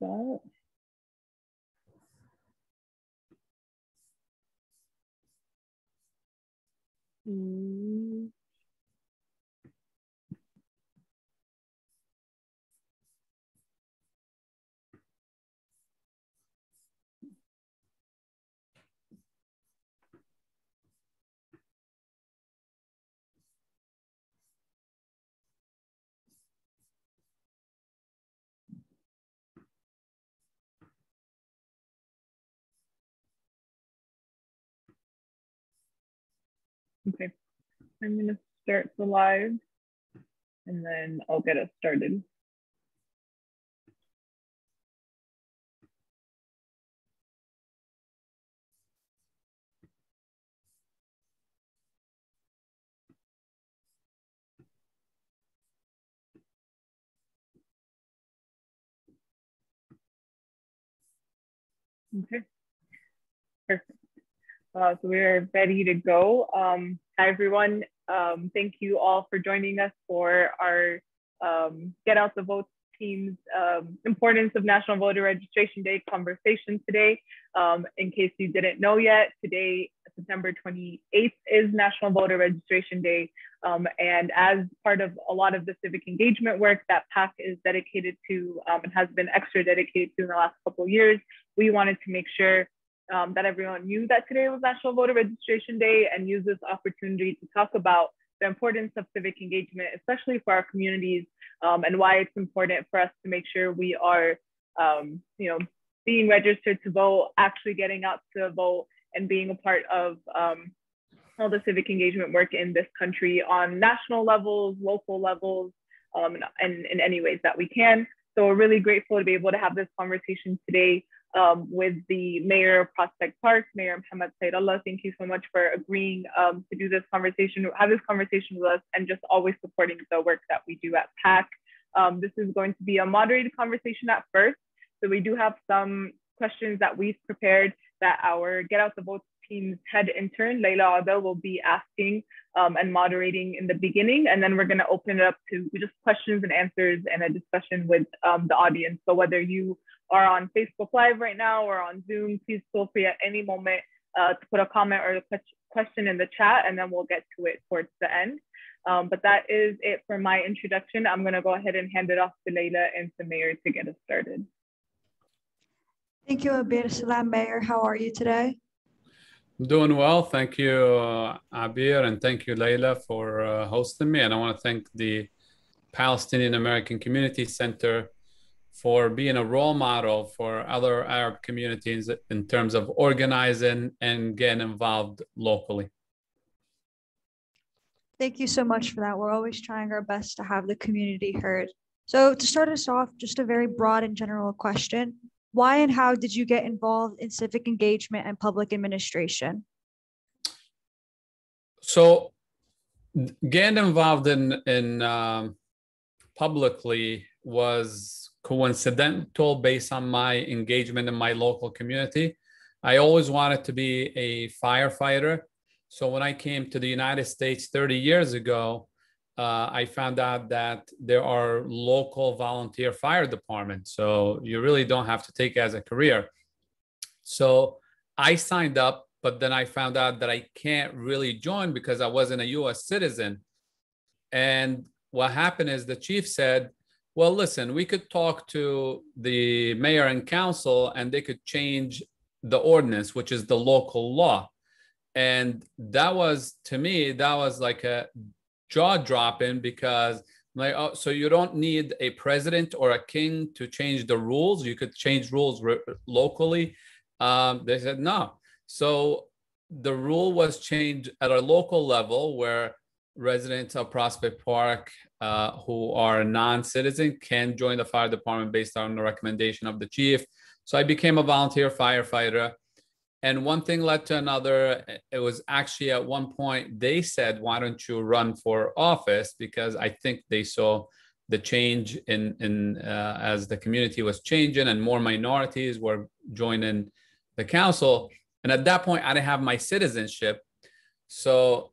that. Okay, I'm gonna start the live and then I'll get us started. Okay, perfect. So we're ready to go. Hi, everyone. Thank you all for joining us for our Get Out the Vote team's Importance of National Voter Registration Day conversation today. In case you didn't know yet, today, September 28th, is National Voter Registration Day. And as part of a lot of the civic engagement work that PACC is dedicated to and has been extra dedicated to in the last couple of years, we wanted to make sure that everyone knew that today was National Voter Registration Day and use this opportunity to talk about the importance of civic engagement, especially for our communities, and why it's important for us to make sure we are, being registered to vote, actually getting out to vote, and being a part of all the civic engagement work in this country on national levels, local levels, and in any ways that we can. So we're really grateful to be able to have this conversation today with the Mayor of Prospect Park, Mayor Mohammed Saidallah. Thank you so much for agreeing to do this conversation, have this conversation with us, and just always supporting the work that we do at PACC. This is going to be a moderated conversation at first. So we do have some questions that we've prepared that our Get Out the Vote team's head intern, Layla Adel, will be asking and moderating in the beginning. And then we're going to open it up to just questions and answers and a discussion with the audience. So whether you are on Facebook Live right now or on Zoom, please feel free at any moment to put a comment or a question in the chat, and then we'll get to it towards the end. But that is it for my introduction. I'm going to go ahead and hand it off to Layla and to Mayor to get us started. Thank you, Abir Salam. Mayor, how are you today? I'm doing well. Thank you, Abir, and thank you, Layla, for hosting me. And I want to thank the Palestinian American Community Center for being a role model for other Arab communities in terms of organizing and getting involved locally. Thank you so much for that. We're always trying our best to have the community heard. So to start us off, just a very broad and general question. Why and how did you get involved in civic engagement and public administration? So getting involved in publicly was coincidental based on my engagement in my local community. I always wanted to be a firefighter. So when I came to the United States 30 years ago, I found out that there are local volunteer fire departments. So you really don't have to take it as a career. So I signed up, but then I found out that I can't really join because I wasn't a US citizen. And what happened is the chief said, well, listen, we could talk to the mayor and council and they could change the ordinance, which is the local law. And that was, to me, that was like a jaw dropping because like, oh, so you don't need a president or a king to change the rules. You could change rules locally. They said no. So the rule was changed at a local level where residents of Prospect Park who are non-citizen can join the fire department based on the recommendation of the chief. So I became a volunteer firefighter. And one thing led to another. It was actually at one point they said, why don't you run for office? Because I think they saw the change in as the community was changing and more minorities were joining the council. And at that point, I didn't have my citizenship. So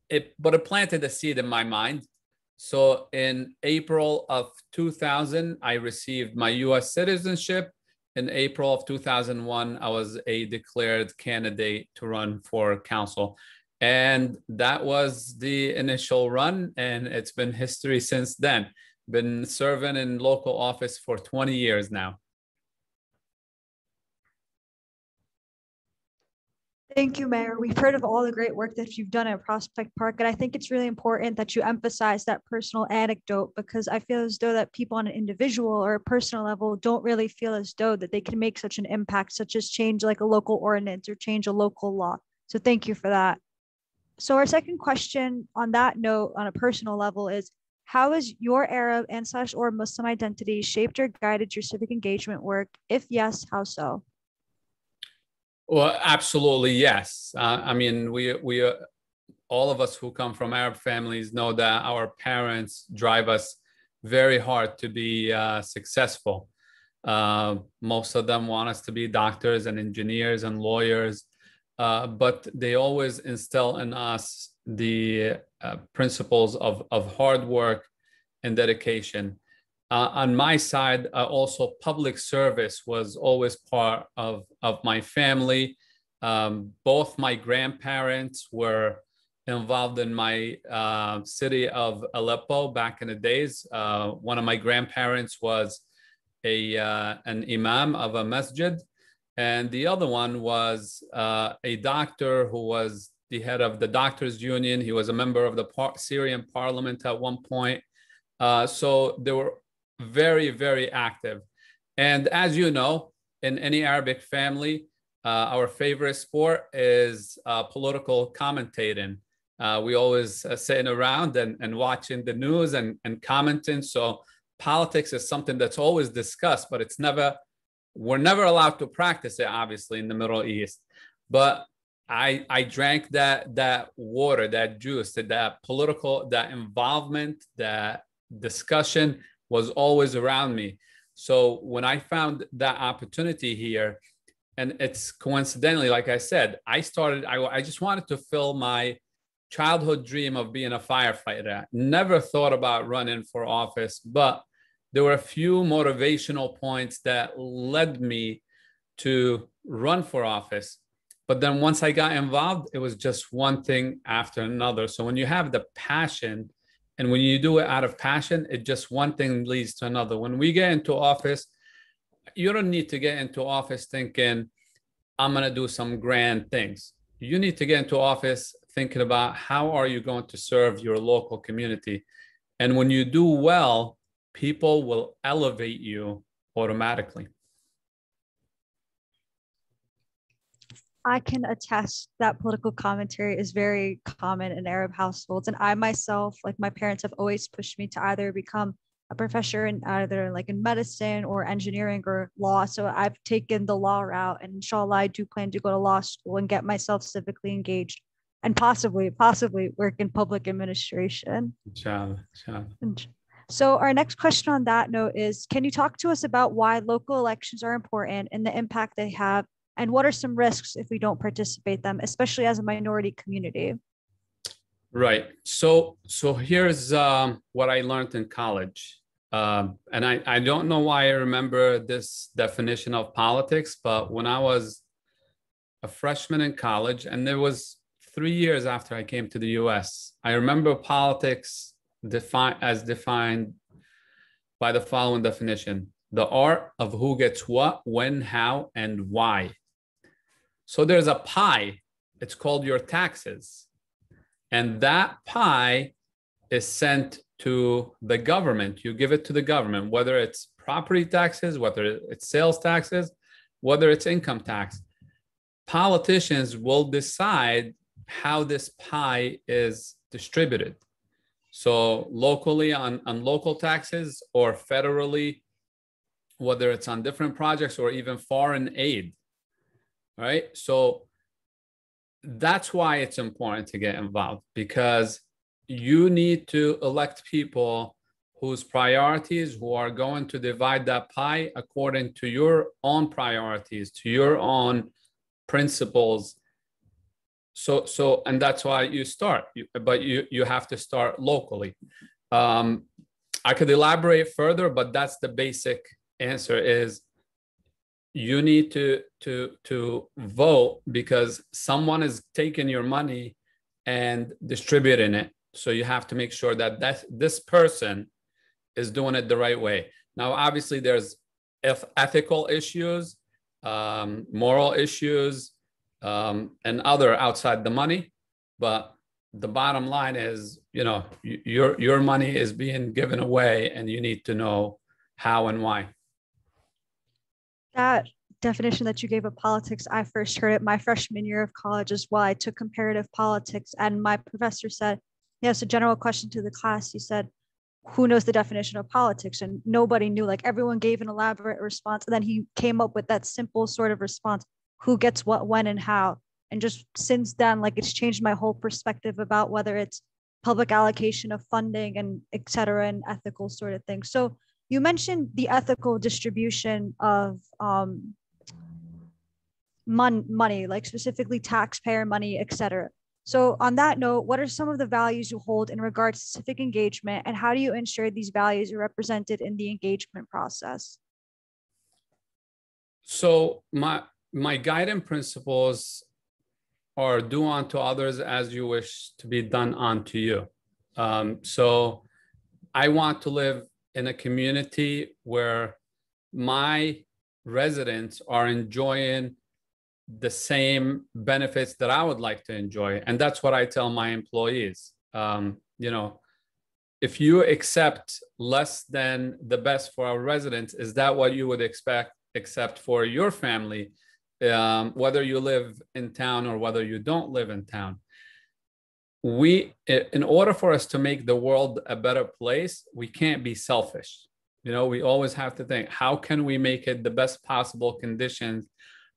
it planted a seed in my mind. So in April of 2000, I received my US citizenship. In April of 2001, I was a declared candidate to run for council. And that was the initial run, and it's been history since then. Been serving in local office for 20 years now. Thank you, Mayor. We've heard of all the great work that you've done at Prospect Park, and I think it's really important that you emphasize that personal anecdote, because I feel as though that people on an individual or a personal level don't really feel as though that they can make such an impact, such as change like a local ordinance or change a local law. So thank you for that. So our second question on that note, on a personal level, is how has your Arab and/or Muslim identity shaped or guided your civic engagement work? If yes, how so? Well, absolutely, yes. I mean, we all of us who come from Arab families know that our parents drive us very hard to be successful. Most of them want us to be doctors and engineers and lawyers, but they always instill in us the principles of hard work and dedication. On my side, also public service was always part of my family. Both my grandparents were involved in my city of Aleppo back in the days. One of my grandparents was an imam of a masjid, and the other one was a doctor who was the head of the doctors union. He was a member of the Syrian parliament at one point. So they were very, very active. And as you know, in any Arabic family, our favorite sport is political commentating. We always sitting around and watching the news and commenting. So politics is something that's always discussed, but we're never allowed to practice it, obviously, in the Middle East. But I drank that water, that juice, that involvement, that discussion was always around me. So when I found that opportunity here, and it's coincidentally, like I said, I just wanted to fill my childhood dream of being a firefighter. Never thought about running for office, but there were a few motivational points that led me to run for office. But then once I got involved, it was just one thing after another. So when you have the passion, and when you do it out of passion, it just one thing leads to another. When we get into office, you don't need to get into office thinking, I'm going to do some grand things. You need to get into office thinking about how are you going to serve your local community. And when you do well, people will elevate you automatically. I can attest that political commentary is very common in Arab households. And I myself, like my parents have always pushed me to either become a professor in either like in medicine or engineering or law. So I've taken the law route, and inshallah, I do plan to go to law school and get myself civically engaged and possibly work in public administration. Inshallah. So our next question on that note is, can you talk to us about why local elections are important and the impact they have? And what are some risks if we don't participate them, especially as a minority community? Right. So here's what I learned in college. And I don't know why I remember this definition of politics, but when I was a freshman in college, and there was 3 years after I came to the US, I remember politics defined by the following definition: the art of who gets what, when, how, and why. So there's a pie, it's called your taxes. And that pie is sent to the government. You give it to the government, whether it's property taxes, whether it's sales taxes, whether it's income tax. Politicians will decide how this pie is distributed. So locally on local taxes, or federally, whether it's on different projects or even foreign aid. Right? So that's why it's important to get involved, because you need to elect people whose priorities, who are going to divide that pie according to your own priorities, to your own principles. So and that's why you start, but you have to start locally. I could elaborate further, but that's the basic answer is you need to vote because someone is taking your money and distributing it. So you have to make sure that this person is doing it the right way. Now, obviously, there's ethical issues, moral issues, and other outside the money. But the bottom line is, your money is being given away, and you need to know how and why. That definition that you gave of politics, I first heard it my freshman year of college as well. I took comparative politics, and my professor said, yes, a general question to the class. He said, who knows the definition of politics? And nobody knew, like everyone gave an elaborate response. And then he came up with that simple sort of response, who gets what, when, and how. And just since then, like it's changed my whole perspective about whether it's public allocation of funding and et cetera, and ethical sort of things. So you mentioned the ethical distribution of money, like specifically taxpayer money, et cetera. So on that note, what are some of the values you hold in regards to civic engagement, and how do you ensure these values are represented in the engagement process? So my guiding principles are do unto others as you wish to be done unto you. So I want to live in a community where my residents are enjoying the same benefits that I would like to enjoy. And that's what I tell my employees. If you accept less than the best for our residents, is that what you would accept for your family, whether you live in town or whether you don't live in town? In order for us to make the world a better place, we can't be selfish. We always have to think, how can we make it the best possible conditions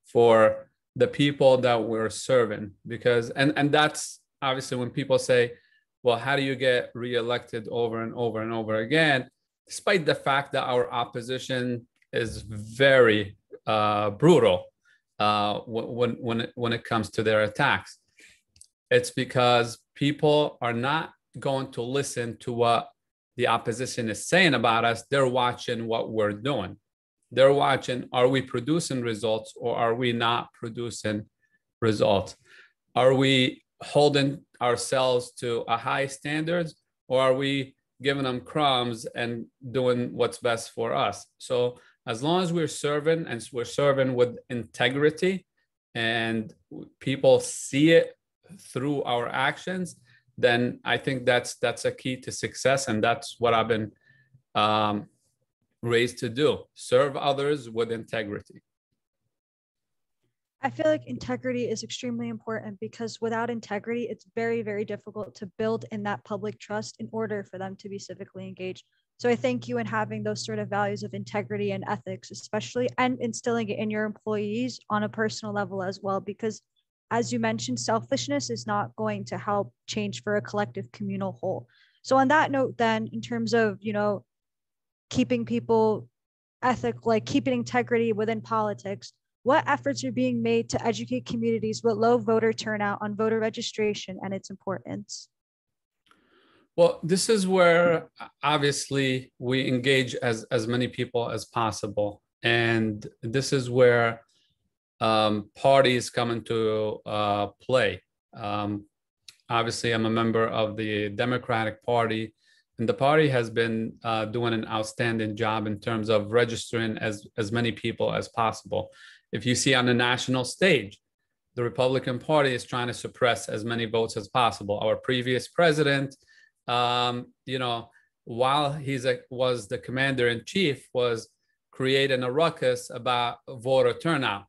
for the people that we're serving? Because, and that's obviously when people say, well, how do you get reelected over and over and over again, despite the fact that our opposition is very brutal when it comes to their attacks? It's because people are not going to listen to what the opposition is saying about us. They're watching what we're doing. They're watching, are we producing results or are we not producing results? Are we holding ourselves to a high standards, or are we giving them crumbs and doing what's best for us? So as long as we're serving, and we're serving with integrity, and people see it through our actions, then I think that's a key to success. And that's what I've been raised to do, serve others with integrity. I feel like integrity is extremely important, because without integrity, it's very, very difficult to build in that public trust in order for them to be civically engaged. So I thank you in having those sort of values of integrity and ethics, especially, and instilling it in your employees on a personal level as well, because as you mentioned, selfishness is not going to help change for a collective communal whole. So on that note, then, in terms of, keeping people keeping integrity within politics, what efforts are being made to educate communities with low voter turnout on voter registration and its importance? Well, this is where obviously we engage as many people as possible. And this is where parties come into play. Obviously, I'm a member of the Democratic Party, and the party has been doing an outstanding job in terms of registering as many people as possible. If you see on the national stage, the Republican Party is trying to suppress as many votes as possible. Our previous president, while was the commander-in-chief, was creating a ruckus about voter turnout.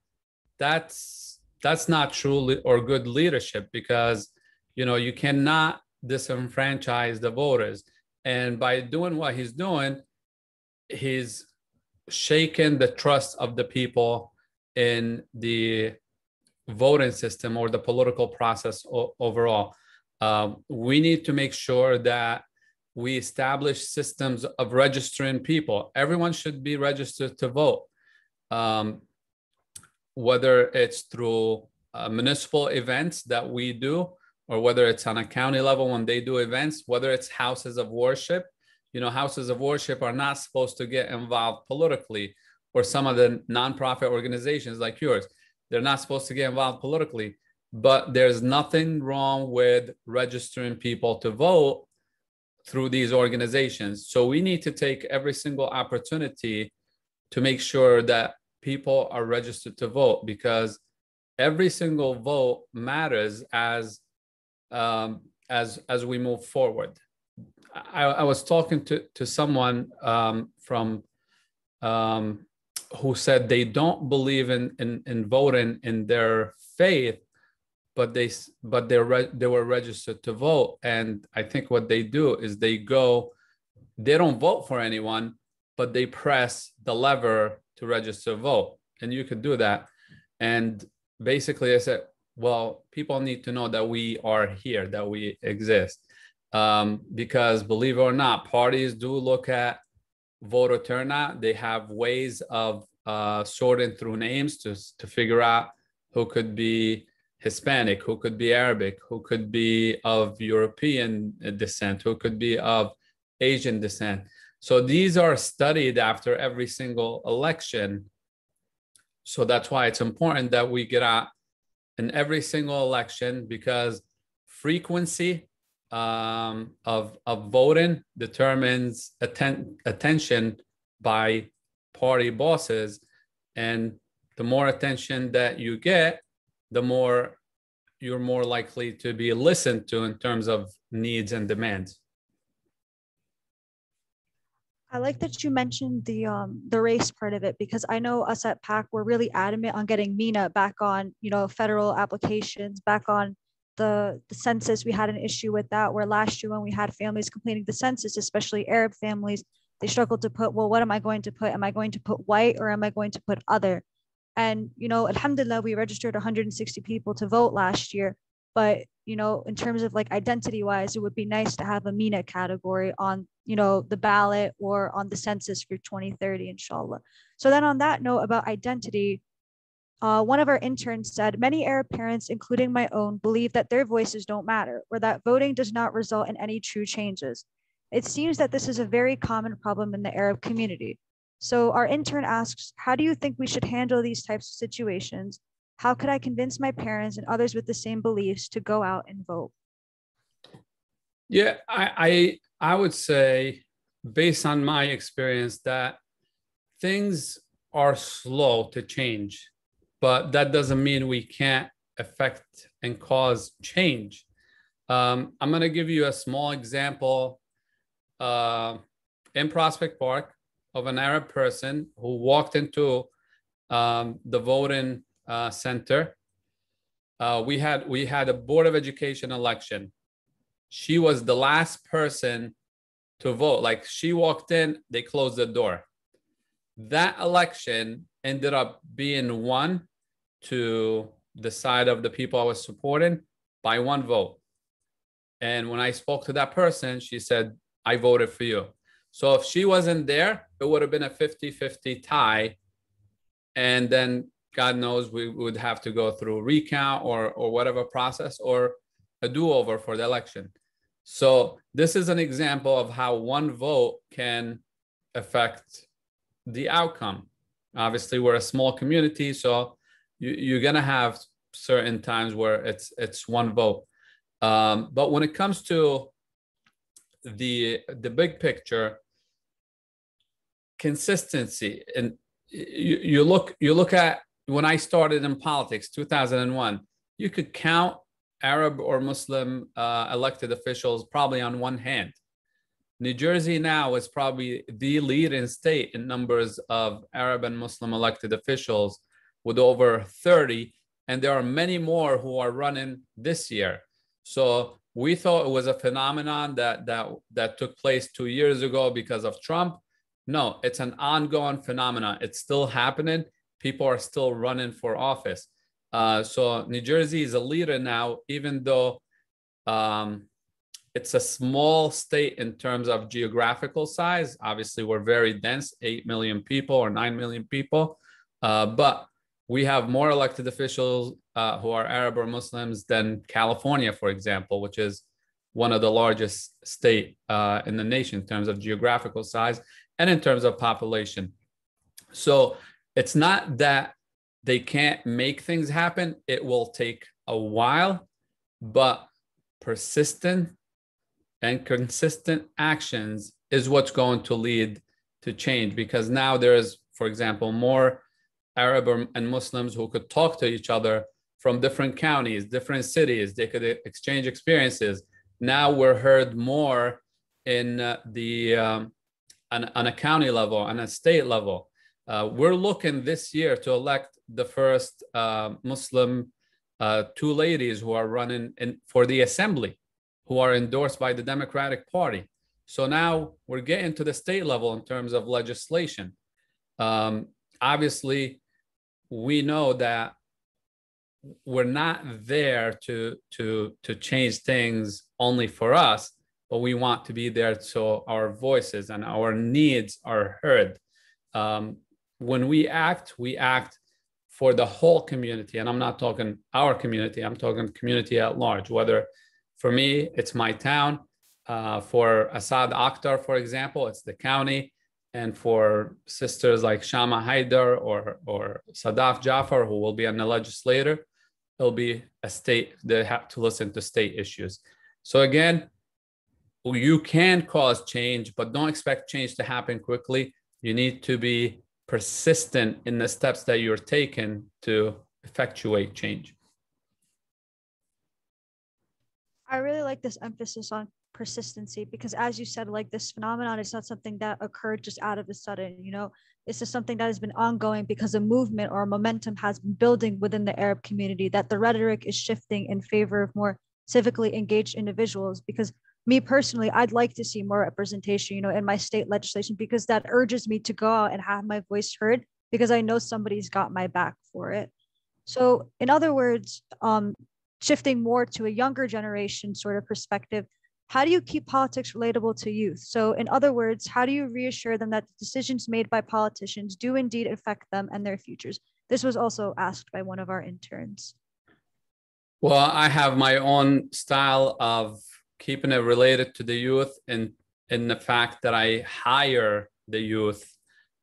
That's not true or good leadership, because you cannot disenfranchise the voters. And by doing what he's doing, he's shaking the trust of the people in the voting system or the political process overall. We need to make sure that we establish systems of registering people. Everyone should be registered to vote, whether it's through municipal events that we do, or whether it's on a county level when they do events, whether it's houses of worship. houses of worship are not supposed to get involved politically, or some of the nonprofit organizations like yours, they're not supposed to get involved politically. But there's nothing wrong with registering people to vote through these organizations. So we need to take every single opportunity to make sure that people are registered to vote, because every single vote matters as we move forward. I was talking to someone from who said they don't believe in voting in their faith, but they were registered to vote. And I think what they do is they don't vote for anyone, but they press the lever to register to vote. And you could do that. And basically I said, well, people need to know that we are here, that we exist. Because believe it or not, parties do look at voter turnout. They have ways of sorting through names to figure out who could be Hispanic, who could be Arabic, who could be of European descent, who could be of Asian descent. So these are studied after every single election. So that's why it's important that we get out in every single election, because frequency of voting determines attention by party bosses. And the more attention that you get, the more you're more likely to be listened to in terms of needs and demands. I like that you mentioned the race part of it, because I know us at PACC, we're really adamant on getting MENA back on, federal applications, back on the census. We had an issue with that, where last year when we had families completing the census, especially Arab families, they struggled to put, well, what am I going to put? Am I going to put white, or am I going to put other? And, alhamdulillah, we registered 160 people to vote last year. But, in terms of like identity wise, it would be nice to have a MENA category on, the ballot or on the census for 2030, inshallah. So then on that note about identity, one of our interns said, many Arab parents, including my own, believe that their voices don't matter, or that voting does not result in any true changes. It seems that this is a very common problem in the Arab community. So our intern asks, how do you think we should handle these types of situations? How could I convince my parents and others with the same beliefs to go out and vote? Yeah, I would say, based on my experience, that things are slow to change, but that doesn't mean we can't affect and cause change. I'm going to give you a small example in Prospect Park of an Arab person who walked into the voting center. We had a Board of Education election. She was the last person to vote. Like, she walked in, they closed the door. That election ended up being won to the side of the people I was supporting by one vote. And when I spoke to that person, she said, I voted for you. So if she wasn't there, it would have been a 50-50 tie. And then God knows we would have to go through recount or whatever process, or a do-over for the election. So this is an example of how one vote can affect the outcome. Obviously, we're a small community, so you're gonna have certain times where it's one vote. But when it comes to the big picture, consistency, and you look at when I started in politics, 2001, you could count Arab or Muslim elected officials probably on one hand. New Jersey now is probably the leading state in numbers of Arab and Muslim elected officials, with over 30, and there are many more who are running this year. So we thought it was a phenomenon that took place 2 years ago because of Trump. No, it's an ongoing phenomenon. It's still happening. People are still running for office. So New Jersey is a leader now, even though it's a small state in terms of geographical size. Obviously, we're very dense, 8 million people or 9 million people. But we have more elected officials who are Arab or Muslims than California, for example, which is one of the largest state in the nation in terms of geographical size and in terms of population. So it's not that they can't make things happen. It will take a while, but persistent and consistent actions is what's going to lead to change, because now there is, for example, more Arab and Muslims who could talk to each other from different counties, different cities. They could exchange experiences. Now we're heard more in on a county level, on a state level. We're looking this year to elect the first Muslim two ladies who are running for the assembly, who are endorsed by the Democratic Party. So now we're getting to the state level in terms of legislation. Obviously, we know that we're not there to change things only for us, but we want to be there so our voices and our needs are heard. When we act for the whole community, and I'm not talking our community, I'm talking community at large. Whether for me, it's my town, for Asad Akhtar, for example, it's the county, and for sisters like Shama Haidar or Sadaf Jafar, who will be on the legislator, it'll be a state. They have to listen to state issues. So again, you can cause change, but don't expect change to happen quickly. You need to be persistent in the steps that you're taking to effectuate change. I really like this emphasis on persistency, because as you said, like, this phenomenon is not something that occurred just out of the sudden. This is something that has been ongoing because a movement or a momentum has been building within the Arab community, that the rhetoric is shifting in favor of more civically engaged individuals. Because me personally, I'd like to see more representation, in my state legislation, because that urges me to go out and have my voice heard, because I know somebody's got my back for it. So in other words, shifting more to a younger generation sort of perspective, how do you keep politics relatable to youth? So in other words, how do you reassure them that the decisions made by politicians do indeed affect them and their futures? This was also asked by one of our interns. Well, I have my own style of keeping it related to the youth in the fact that I hire the youth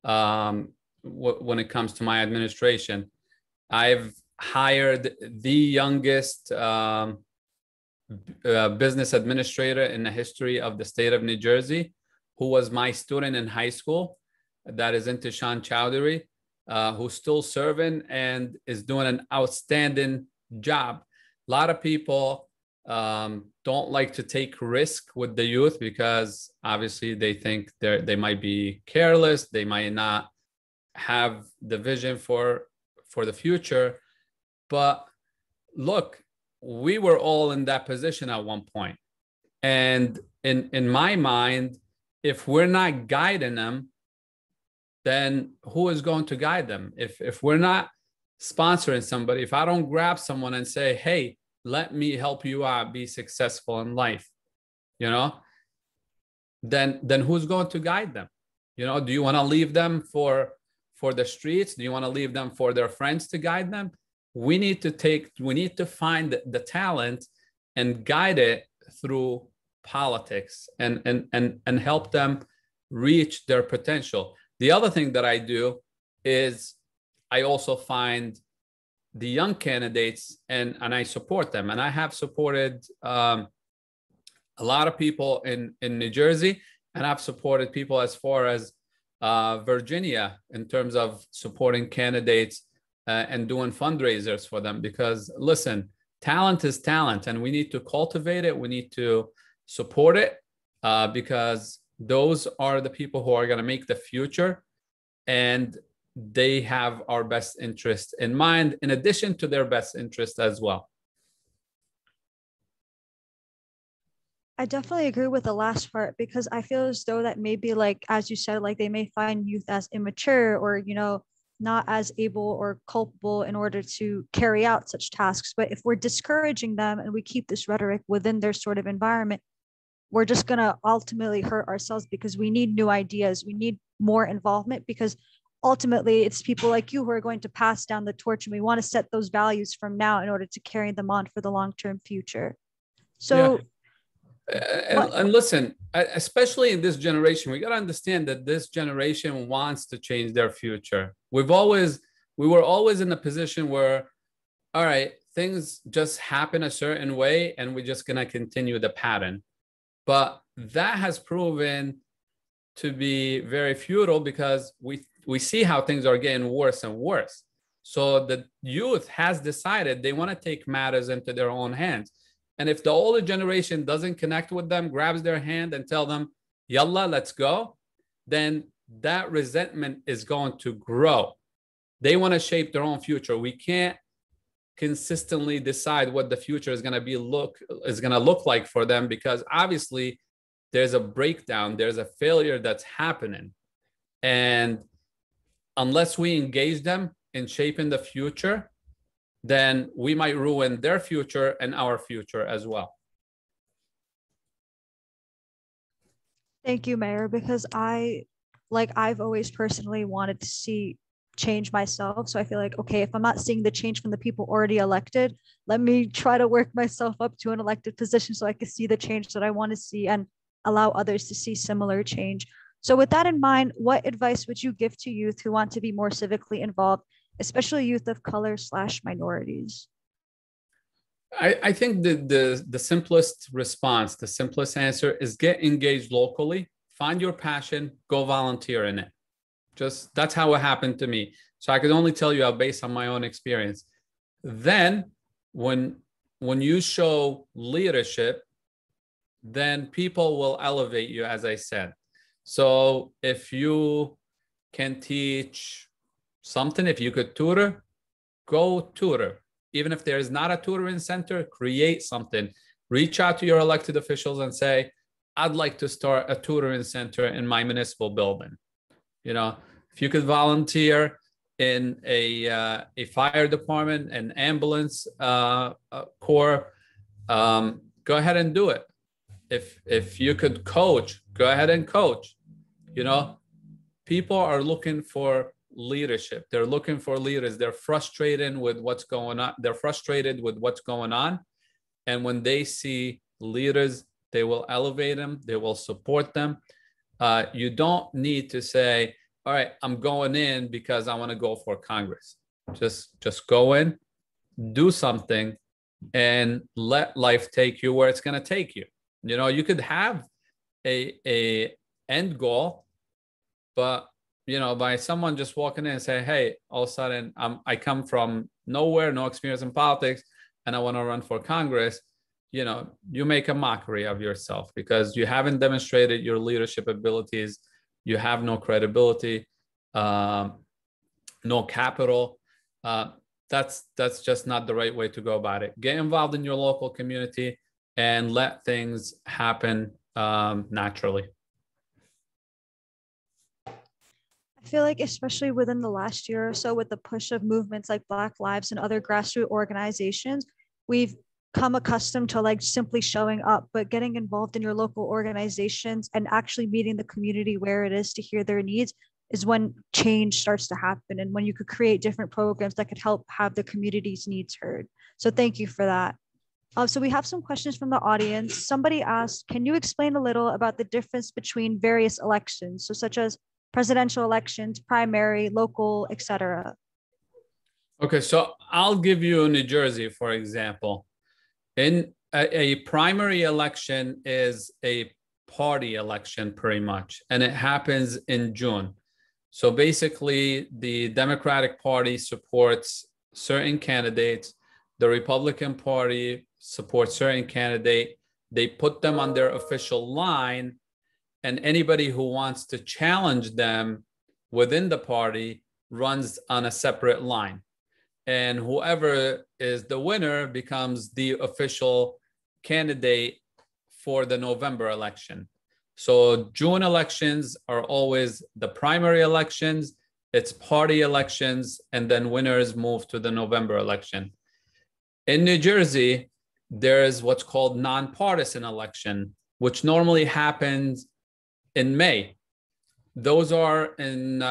when it comes to my administration. I've hired the youngest business administrator in the history of the state of New Jersey, who was my student in high school. That is Intishan Chowdhury, who's still serving and is doing an outstanding job. A lot of people don't like to take risk with the youth because obviously they think they might be careless, they might not have the vision for the future. But look, we were all in that position at one point. And in my mind, if we're not guiding them, then who is going to guide them? If we're not sponsoring somebody, if I don't grab someone and say, hey, let me help you out, be successful in life, then who's going to guide them? Do you want to leave them for the streets? Do you want to leave them for their friends to guide them? We need to find the talent and guide it through politics and help them reach their potential. The other thing that I do is I also find the young candidates and I support them. And I have supported a lot of people in New Jersey, and I've supported people as far as Virginia in terms of supporting candidates and doing fundraisers for them. Because listen, talent is talent, and we need to cultivate it. We need to support it because those are the people who are going to make the future, and they have our best interest in mind, in addition to their best interest as well. I definitely agree with the last part, because I feel as though that maybe, like, as you said, like, they may find youth as immature or, not as able or culpable in order to carry out such tasks. But if we're discouraging them and we keep this rhetoric within their sort of environment, we're just going to ultimately hurt ourselves, because we need new ideas. We need more involvement, because ultimately it's people like you who are going to pass down the torch, and we want to set those values from now in order to carry them on for the long-term future. So And listen, especially in this generation, we got to understand that this generation wants to change their future. We were always in a position where, all right, things just happen a certain way and we're just going to continue the pattern. But that has proven to be very futile because we see how things are getting worse and worse. So the youth has decided they want to take matters into their own hands. And if the older generation doesn't connect with them, grabs their hand and tell them, yalla, let's go, then that resentment is going to grow. They want to shape their own future. We can't consistently decide what the future is going to look like for them, because obviously there's a breakdown, there's a failure that's happening. And unless we engage them in shaping the future, then we might ruin their future and our future as well. Thank you, Mayor, because I've always personally wanted to see change myself. So I feel like, okay, if I'm not seeing the change from the people already elected, let me try to work myself up to an elected position so I can see the change that I want to see and allow others to see similar change. So with that in mind, what advice would you give to youth who want to be more civically involved, especially youth of color / minorities? I think the simplest response, the simplest answer is get engaged locally, find your passion, go volunteer in it. Just that's how it happened to me. So I could only tell you based on my own experience. Then when you show leadership, then people will elevate you, as I said. So if you can teach something, if you could tutor, go tutor. Even if there is not a tutoring center, create something. Reach out to your elected officials and say, I'd like to start a tutoring center in my municipal building. You know, if you could volunteer in a fire department, an ambulance corps, go ahead and do it. If you could coach, go ahead and coach. You know, people are looking for leadership. They're looking for leaders. They're frustrated with what's going on. And when they see leaders, they will elevate them. They will support them. You don't need to say, all right, I'm going in because I want to go for Congress. Just go in, do something, and let life take you where it's going to take you. You know, you could have a end goal, but you know, by someone just walking in and say, hey, all of a sudden I come from nowhere, no experience in politics, and I want to run for Congress, you know, you make a mockery of yourself because you haven't demonstrated your leadership abilities. You have no credibility, no capital. That's just not the right way to go about it. Get involved in your local community and let things happen naturally. I feel like especially within the last year or so with the push of movements like Black Lives and other grassroots organizations, we've come accustomed to like simply showing up, but getting involved in your local organizations and actually meeting the community where it is to hear their needs is when change starts to happen and when you could create different programs that could help have the community's needs heard. So thank you for that. So we have some questions from the audience. Somebody asked, can you explain a little about the difference between various elections, so such as presidential elections, primary, local, etc.? Okay, so I'll give you New Jersey, for example. In a primary election is a party election pretty much, and it happens in June. So basically, the Democratic Party supports certain candidates. The Republican Party supports certain candidate. They put them on their official line, and anybody who wants to challenge them within the party runs on a separate line. And whoever is the winner becomes the official candidate for the November election. So June elections are always the primary elections, it's party elections, and then winners move to the November election. In New Jersey, there is what's called nonpartisan election, which normally happens in May. Those are in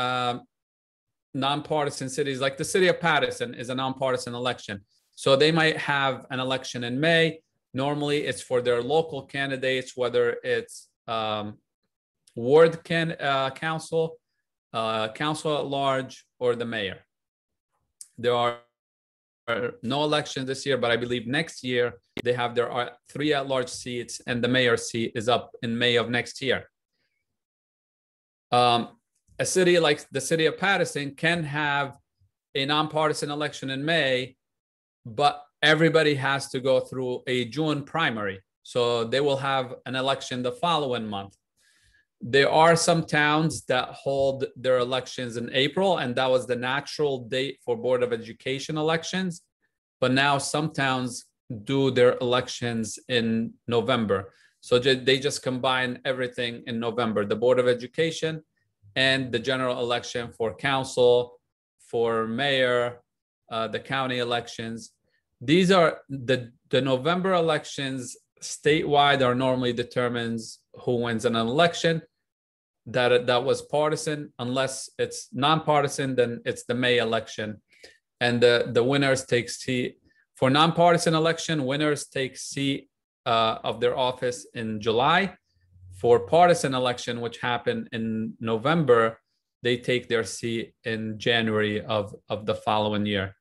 nonpartisan cities, like the city of Paterson is a nonpartisan election. So they might have an election in May, Normally, it's for their local candidates, whether it's ward council, council at large, or the mayor. There are no elections this year, but I believe next year they have their 3 at-large seats, and the mayor's seat is up in May of next year. A city like the city of Paterson can have a nonpartisan election in May, but everybody has to go through a June primary. So they will have an election the following month. There are some towns that hold their elections in April, and that was the natural date for Board of Education elections. But now some towns do their elections in November. So they just combine everything in November, the Board of Education and the general election for council, for mayor, the county elections. These are the November elections statewide are normally determines who wins an election. That was partisan. Unless it's nonpartisan, then it's the May election, and the winners take seat. For nonpartisan election, winners take seat of their office in July. For partisan election, which happened in November, they take their seat in January of the following year.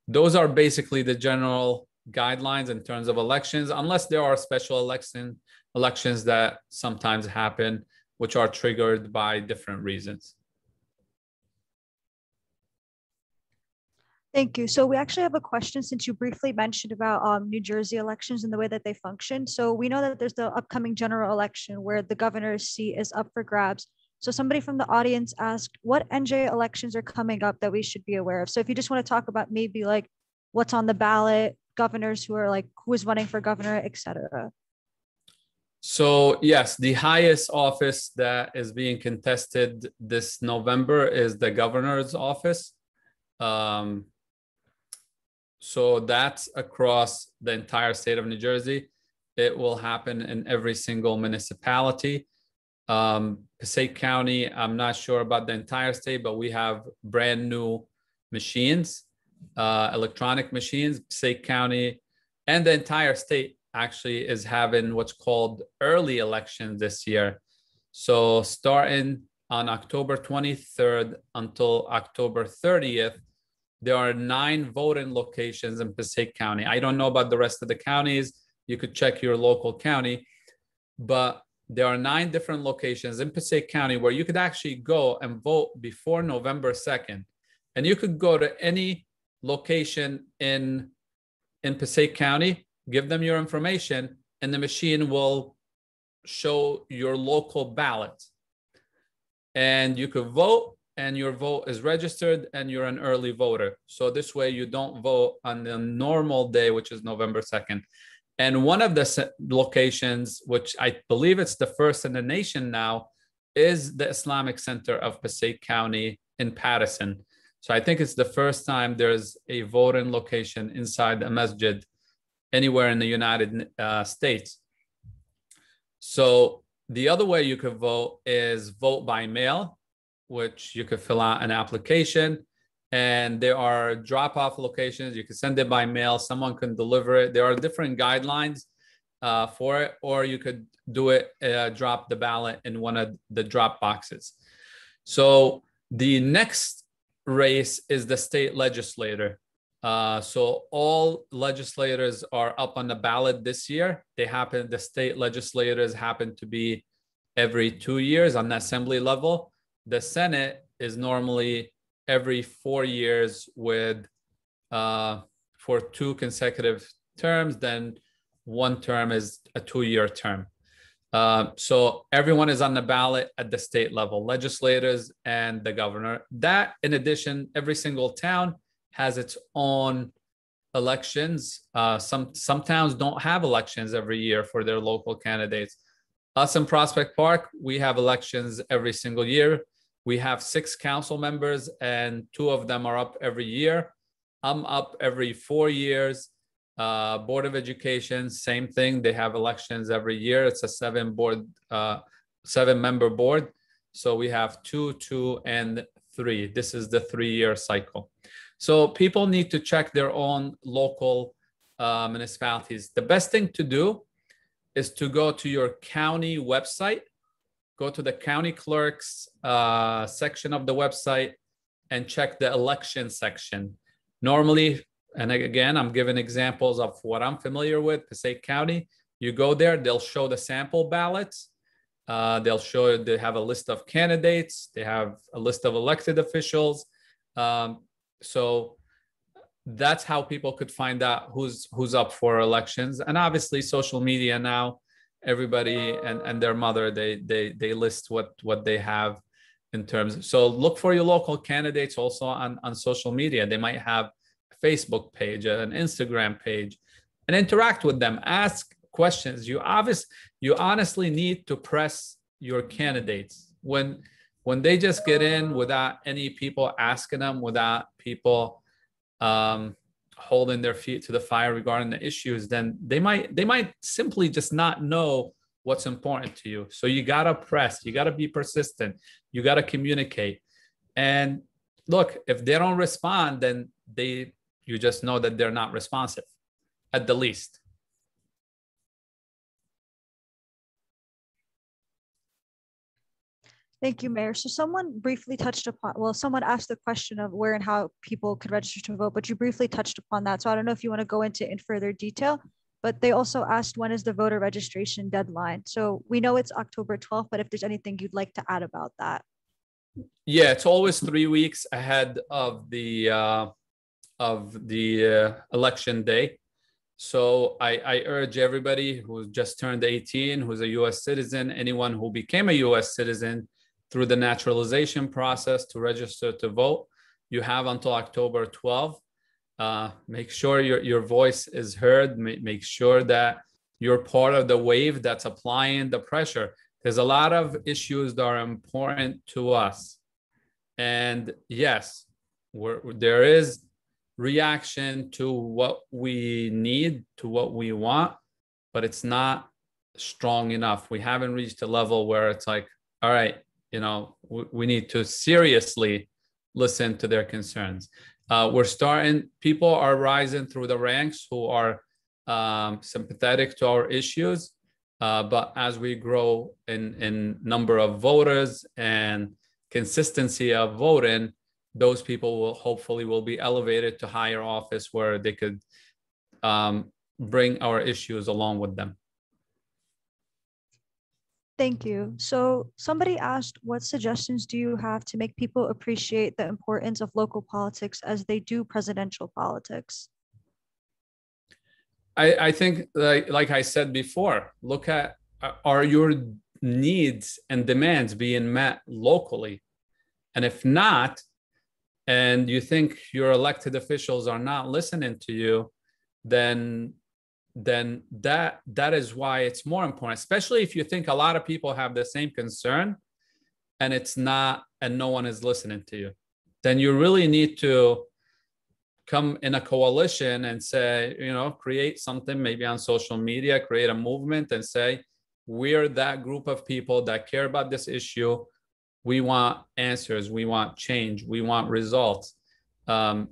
Those are basically the general guidelines in terms of elections, unless there are special elections that sometimes happen, which are triggered by different reasons. Thank you. So we actually have a question, since you briefly mentioned about New Jersey elections and the way that they function. So we know that there's the upcoming general election where the governor's seat is up for grabs. So somebody from the audience asked, what NJ elections are coming up that we should be aware of? So if you just want to talk about maybe like what's on the ballot, governors who are like, who is running for governor, etc. So yes, the highest office that is being contested this November is the governor's office. So that's across the entire state of New Jersey. It will happen in every single municipality. Passaic County, I'm not sure about the entire state, but we have brand new machines, electronic machines. Passaic County and the entire state actually is having what's called early elections this year. So starting on October 23rd until October 30th, there are 9 voting locations in Passaic County. I don't know about the rest of the counties. You could check your local county, but there are 9 different locations in Passaic County where you could actually go and vote before November 2nd. And you could go to any location in Passaic County, give them your information, and the machine will show your local ballot. And you could vote, and your vote is registered, and you're an early voter. So this way you don't vote on the normal day, which is November 2nd. And one of the locations, which I believe it's the first in the nation now, is the Islamic Center of Passaic County in Paterson. So I think it's the first time there's a voting location inside a masjid anywhere in the United States. So the other way you could vote is vote by mail, which you could fill out an application, and there are drop-off locations. You can send it by mail. Someone can deliver it. There are different guidelines for it, or you could do it, drop the ballot in one of the drop boxes. So the next race is the state legislator. So all legislators are up on the ballot this year. The state legislators happen to be every 2 years on the assembly level. The Senate is normally every 4 years with for 2 consecutive terms. Then one term is a 2-year term. So everyone is on the ballot at the state level, legislators and the governor. That, in addition, every single town has its own elections. Some towns don't have elections every year for their local candidates. Us in Prospect Park, we have elections every single year. We have 6 council members, and 2 of them are up every year. I'm up every 4 years. Board of Education, same thing. They have elections every year. It's a 7-member board. So we have 2, 2, and 3. This is the 3-year cycle. So people need to check their own local municipalities, the best thing to do is to go to your county website, go to the county clerk's section of the website and check the election section. Normally, and again, I'm giving examples of what I'm familiar with, Passaic County. You go there, they'll show the sample ballots. They'll show, they have a list of candidates. They have a list of elected officials. So that's how people could find out who's up for elections. And obviously social media now, everybody and their mother, they list what they have in terms. So look for your local candidates also on social media. They might have a Facebook page, an Instagram page, and interact with them. Ask questions. You honestly need to press your candidates when they just get in without any people asking them, without people holding their feet to the fire regarding the issues, then they might simply just not know what's important to you. So you gotta press, you gotta be persistent, you gotta communicate. And look, if they don't respond, then you just know that they're not responsive, at the least. Thank you, Mayor. So someone briefly touched upon, well, someone asked the question of where and how people could register to vote, but you briefly touched upon that. So I don't know if you want to go into it in further detail, but they also asked when is the voter registration deadline? So we know it's October 12th, but if there's anything you'd like to add about that. Yeah, it's always 3 weeks ahead of the election day. So I urge everybody who just turned 18, who's a US citizen, anyone who became a US citizen through the naturalization process to register to vote. You have until October 12th. Make sure your voice is heard. Make sure that you're part of the wave that's applying the pressure. There's a lot of issues that are important to us. And yes, there is reaction to what we need, to what we want, but it's not strong enough. We haven't reached a level where it's like, all right, we need to seriously listen to their concerns. People are rising through the ranks who are sympathetic to our issues. But as we grow in number of voters and consistency of voting, those people will hopefully be elevated to higher office where they could bring our issues along with them. Thank you. So somebody asked, what suggestions do you have to make people appreciate the importance of local politics as they do presidential politics? I think, like I said before, look at, are your needs and demands being met locally? And if not, and you think your elected officials are not listening to you, then that is why it's more important, especially if you think a lot of people have the same concern and no one is listening to you. Then you really need to come in a coalition and say, create something maybe on social media, create a movement and say, we're that group of people that care about this issue. We want answers, we want change, we want results. But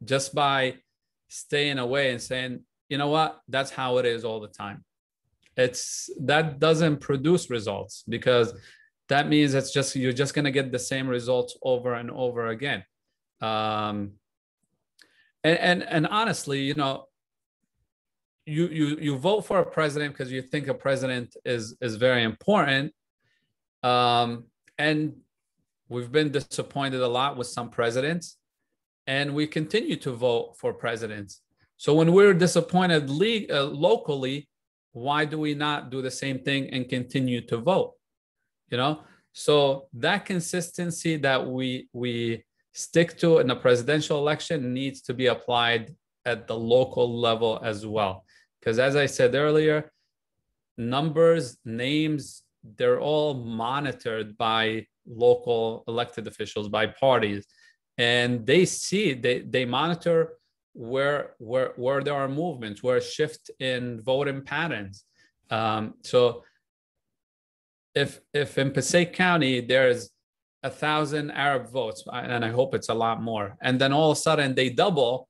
just by staying away and saying, you know what, that's how it is all the time, that doesn't produce results, because that means you're just going to get the same results over and over again. And honestly, you vote for a president because you think a president is very important. And we've been disappointed a lot with some presidents, and we continue to vote for presidents. So when we're disappointed locally, why do we not do the same thing and continue to vote? So that consistency that we stick to in the presidential election needs to be applied at the local level as well. Because as I said earlier, numbers, names, they're all monitored by local elected officials, by parties, and they monitor where there are movements, where a shift in voting patterns. So if in Passaic County there's 1,000 Arab votes, and I hope it's a lot more, and then all of a sudden they double,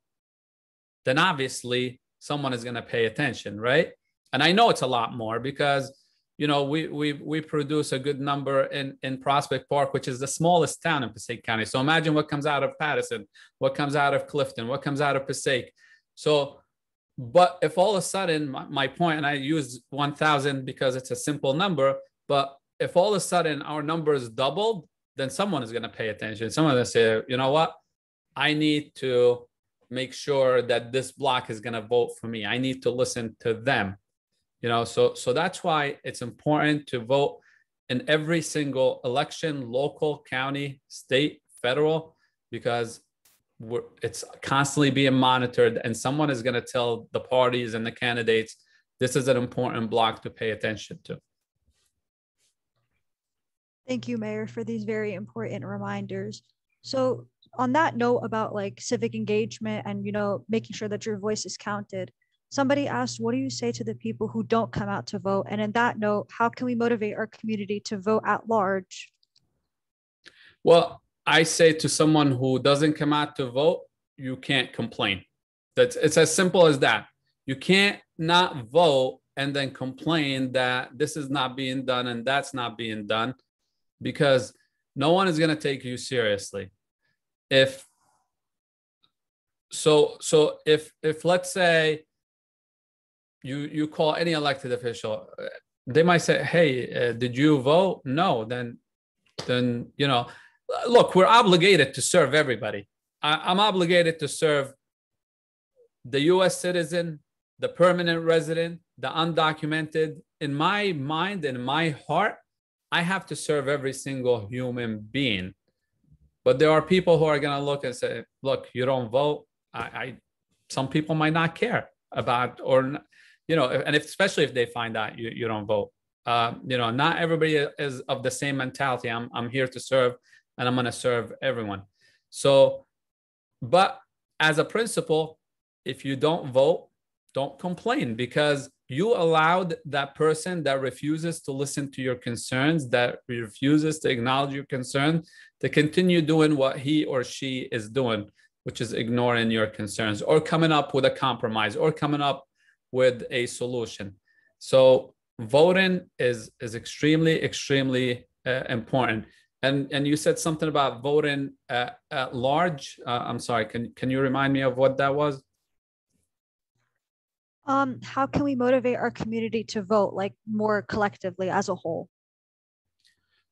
then obviously someone is going to pay attention, right? And I know it's a lot more because, you know, we produce a good number in Prospect Park, which is the smallest town in Passaic County. So imagine what comes out of Patterson, what comes out of Clifton, what comes out of Passaic. So, but if all of a sudden, my point, and I use 1,000 because it's a simple number, but if all of a sudden our numbers doubled, then someone is going to pay attention. Someone will say, you know what, I need to make sure that this block is going to vote for me. I need to listen to them. You know, so that's why it's important to vote in every single election, local, county, state, federal, because it's constantly being monitored, and someone is going to tell the parties and the candidates, this is an important block to pay attention to. Thank you, Mayor, for these very important reminders. So on that note about like civic engagement and, you know, making sure that your voice is counted, somebody asked, what do you say to the people who don't come out to vote? And in that note, how can we motivate our community to vote at large? Well, I say to someone who doesn't come out to vote, you can't complain. It's as simple as that. You can't not vote and then complain that this is not being done and that's not being done, because no one is going to take you seriously. If let's say you call any elected official, they might say, hey, did you vote? No, then, you know, look, we're obligated to serve everybody. I'm obligated to serve the US citizen, the permanent resident, the undocumented. In my mind, in my heart, I have to serve every single human being. But there are people who are going to look and say, look, you don't vote. Some people might not care about, or, you know, and especially if they find out you don't vote. You know, not everybody is of the same mentality. I'm here to serve, and I'm going to serve everyone. So, but as a principle, if you don't vote, don't complain, because you allowed that person that refuses to listen to your concerns, that refuses to acknowledge your concerns, to continue doing what he or she is doing, which is ignoring your concerns or coming up with a compromise or coming up with a solution. So voting is extremely, extremely important. And you said something about voting at large. I'm sorry, can you remind me of what that was? How can we motivate our community to vote, like more collectively as a whole?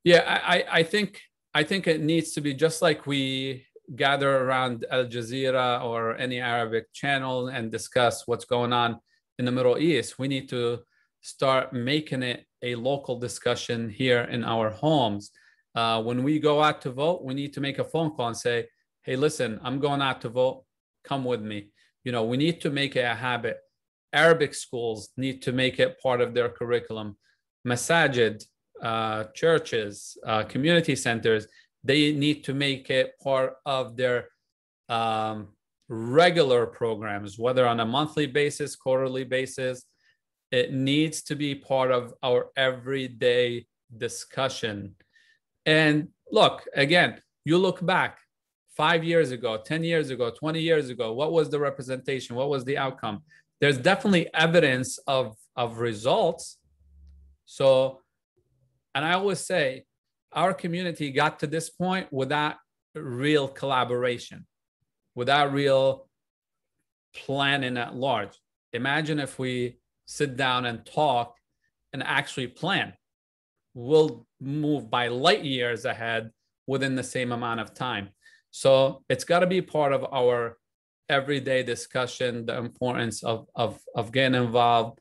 Yeah, I think it needs to be just like we gather around Al Jazeera or any Arabic channel and discuss what's going on in the Middle East. We need to start making it a local discussion here in our homes. When we go out to vote, we need to make a phone call and say, hey, listen, I'm going out to vote. Come with me. You know, we need to make it a habit. Arabic schools need to make it part of their curriculum. Masajid, churches, community centers, they need to make it part of their regular programs, whether on a monthly basis, quarterly basis. It needs to be part of our everyday discussion. And look, again, you look back 5 years ago, 10 years ago, 20 years ago, what was the representation? What was the outcome? There's definitely evidence of results. So, and I always say, our community got to this point without real collaboration, without real planning at large. Imagine if we sit down and talk and actually plan. We'll move by light years ahead within the same amount of time. So it's got to be part of our everyday discussion, the importance of getting involved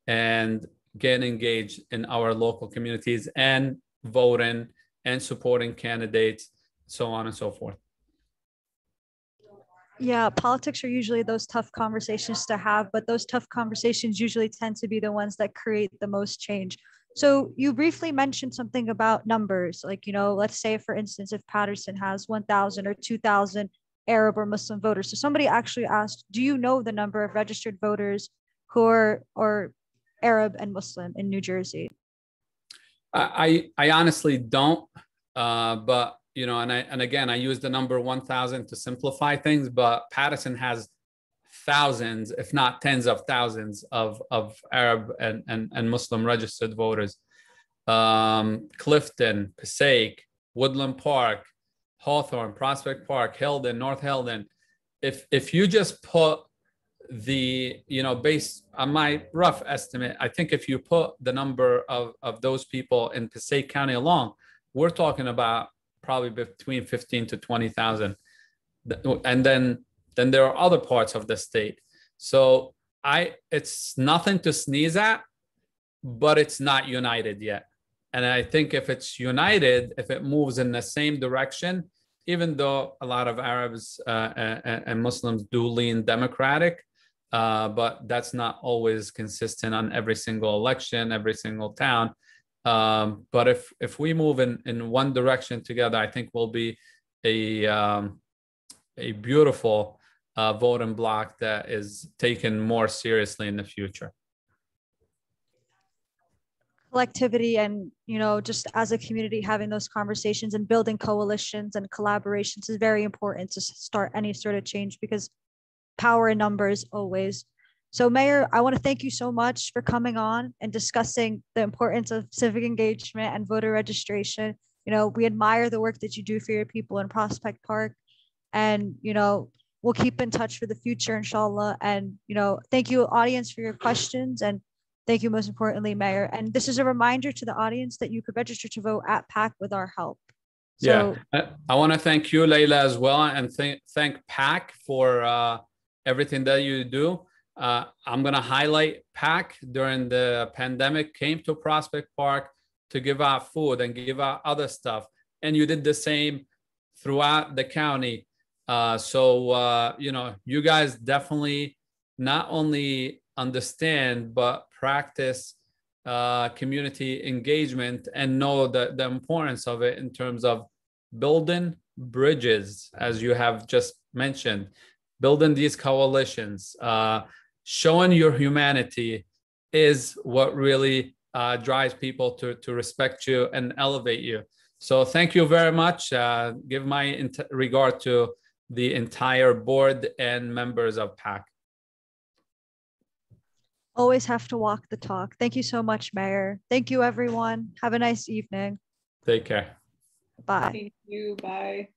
and getting engaged in our local communities and voting and supporting candidates, so on and so forth. Yeah, politics are usually those tough conversations to have, but those tough conversations usually tend to be the ones that create the most change. So you briefly mentioned something about numbers, like, you know, let's say, for instance, if Patterson has 1,000 or 2,000 Arab or Muslim voters. So somebody actually asked, do you know the number of registered voters who are Arab and Muslim in New Jersey? I honestly don't, but you know, and again, I use the number 1,000 to simplify things, but Patterson has thousands, if not tens of thousands of Arab and Muslim registered voters. Clifton, Passaic, Woodland Park, Hawthorne, Prospect Park, Hilden, North Hilden. If you just put the, based on my rough estimate, I think if you put the number of those people in Passaic County alone, we're talking about probably between 15 to 20,000. And then there are other parts of the state. So it's nothing to sneeze at, but it's not united yet. And I think if it's united, if it moves in the same direction, even though a lot of Arabs and Muslims do lean Democratic, but that's not always consistent on every single election, every single town. But if we move in one direction together, I think we'll be a beautiful voting bloc that is taken more seriously in the future. Collectivity and, just as a community, having those conversations and building coalitions and collaborations is very important to start any sort of change, because power in numbers always. So Mayor, I want to thank you so much for coming on and discussing the importance of civic engagement and voter registration. We admire the work that you do for your people in Prospect Park, and, we'll keep in touch for the future, inshallah. And, thank you, audience, for your questions. And thank you, most importantly, Mayor. And this is a reminder to the audience that you could register to vote at PACC with our help. So, yeah, I want to thank you, Layla, as well, and thank PACC for everything that you do. I'm going to highlight PACC during the pandemic came to Prospect Park to give out food and give out other stuff. And you did the same throughout the county. So, you guys definitely not only understand, but practice community engagement and know the importance of it in terms of building bridges, as you have just mentioned, building these coalitions, showing your humanity is what really drives people to respect you and elevate you. So thank you very much. Give my regard to the entire board and members of PACC. Always have to walk the talk. Thank you so much, Mayor. Thank you, everyone. Have a nice evening. Take care. Bye. Thank you. Bye.